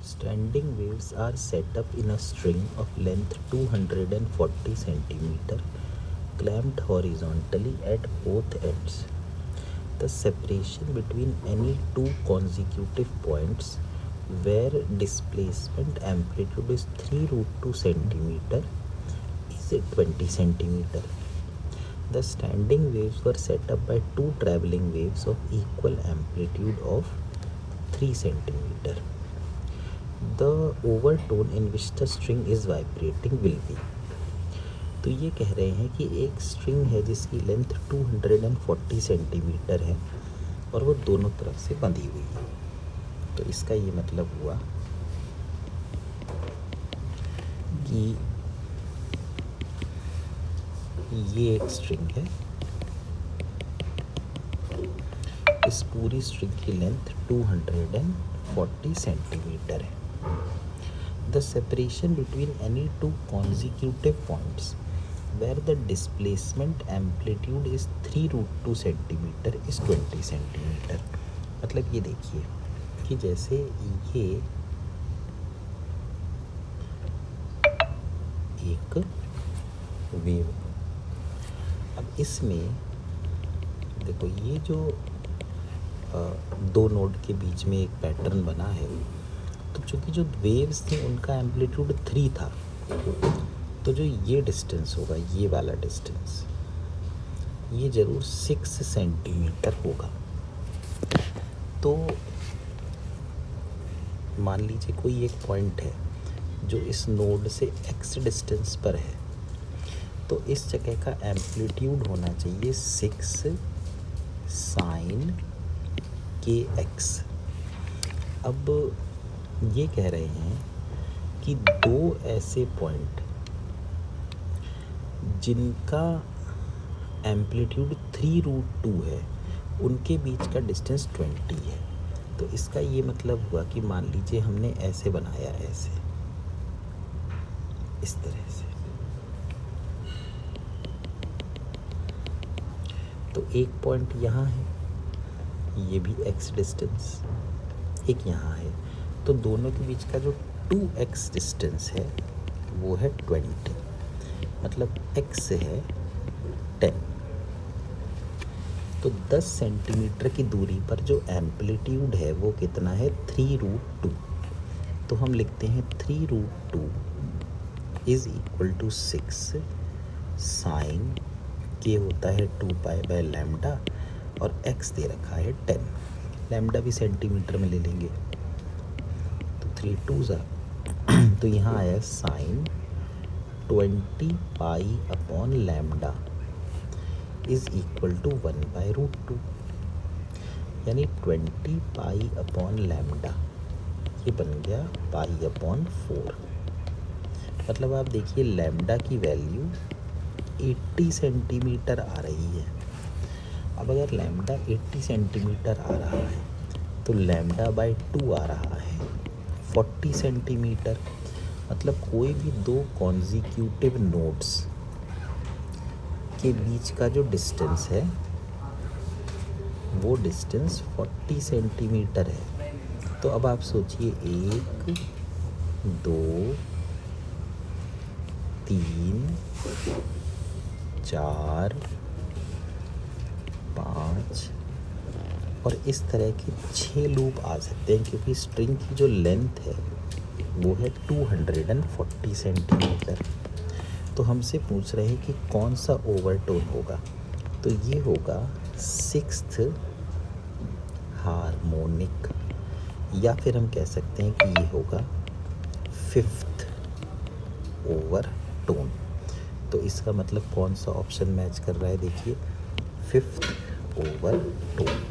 Standing waves are set up in a string of length 240 centimeter, clamped horizontally at both ends. The separation between any two consecutive points where displacement amplitude is 3 root 2 centimeter is 20 centimeter. The standing waves were set up by two travelling waves of equal amplitude of 3 centimeter. The overtone in which the string is vibrating will be. तो ये कह रहे हैं कि एक string है जिसकी length 240 centimetre है और वो दोनों तरफ से बंधी हुई है। तो इसका ये मतलब हुआ कि ये एक स्ट्रिंग है, इस पूरी स्ट्रिंग की लेंथ 240 सेंटीमीटर है। The separation between any two consecutive points where the displacement amplitude is 3 root 2 centimeter is 20 centimeter। मतलब ये देखिए कि जैसे ये एक वेव, अब इसमें देखो ये जो दो नोड के बीच में एक पैटर्न बना है, तो चूँकि जो वेव्स थी उनका एम्पलीट्यूड 3 था, तो जो ये डिस्टेंस होगा, ये वाला डिस्टेंस, ये ज़रूर 6 सेंटीमीटर होगा। तो मान लीजिए कोई एक पॉइंट है जो इस नोड से x डिस्टेंस पर है, तो इस जगह का एम्पलीट्यूड होना चाहिए 6 साइन kx। अब ये कह रहे हैं कि दो ऐसे पॉइंट जिनका एम्पलीट्यूड 3 रूट 2 है, उनके बीच का डिस्टेंस 20 है। तो इसका ये मतलब हुआ कि मान लीजिए हमने ऐसे बनाया, ऐसे इस तरह से, तो एक पॉइंट यहाँ है, ये भी x डिस्टेंस, एक यहाँ है, तो दोनों के बीच का जो 2x डिस्टेंस है वो है 20, मतलब x है 10। तो 10 सेंटीमीटर की दूरी पर जो एम्पलीट्यूड है वो कितना है, 3 रूट 2। तो हम लिखते हैं 3 root 2 is equal to 6 sine के होता है 2 पाई बाय लैम्डा और x दे रखा है 10। लैम्डा भी सेंटीमीटर में ले लेंगे, तो 3 2 तो यहाँ आया sine 20 pi upon lambda is equal to 1 by root 2, यानी 20 पाई अपॉन लैम्डा, ये बन गया पाई अपॉन 4। मतलब आप देखिए लैम्डा की वैल्यू 80 सेंटीमीटर आ रही है। अब अगर लैम्डा 80 सेंटीमीटर आ रहा है तो लैम्डा बाई 2 आ रहा है 40 सेंटीमीटर। मतलब कोई भी दो कॉन्जिक्यूटिव नोड्स के बीच का जो डिस्टेंस है वो डिस्टेंस 40 सेंटीमीटर है। तो अब आप सोचिए 1 2 3 4 5 और इस तरह के 6 लूप आ सकते हैं, क्योंकि स्ट्रिंग की जो लेंथ है वो है 240 सेंटीमीटर। तो हमसे पूछ रहे हैं कि कौन सा ओवरटोन होगा, तो ये होगा 6th हार्मोनिक, या फिर हम कह सकते हैं कि ये होगा 5th ओवरटोन। तो इसका मतलब कौन सा ऑप्शन मैच कर रहा है, देखिए 5th ओवरटोन।